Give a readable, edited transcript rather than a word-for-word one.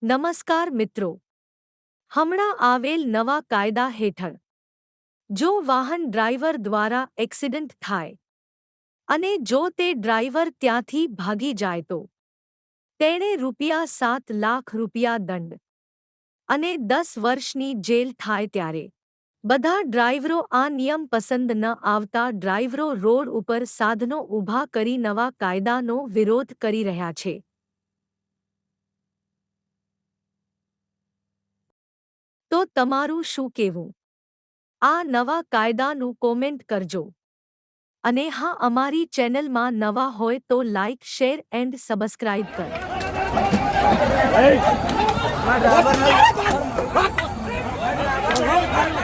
નમસ્કાર મિત્રો, હમણાં આવેલ નવા કાયદા હેઠળ જો વાહન ડ્રાઈવર દ્વારા એક્સિડન્ટ થાય અને જો તે ડ્રાઈવર ત્યાંથી ભાગી જાય તો તેણે ₹7,00,000 દંડ અને 10 વર્ષની જેલ થાય ત્યારે બધા ડ્રાઈવરો આ નિયમ પસંદ ન આવતા ડ્રાઈવરો રોડ ઉપર સાધનો ઊભા કરી નવા કાયદાનો વિરોધ કરી રહ્યા છે. તો તમારું શું કહેવું? આ નવા કાયદાનું કોમેન્ટ કરજો. અને હા, અમારી ચેનલમાં નવા હોય તો લાઇક, શેર એન્ડ સબસ્ક્રાઇબ કરો. Hey!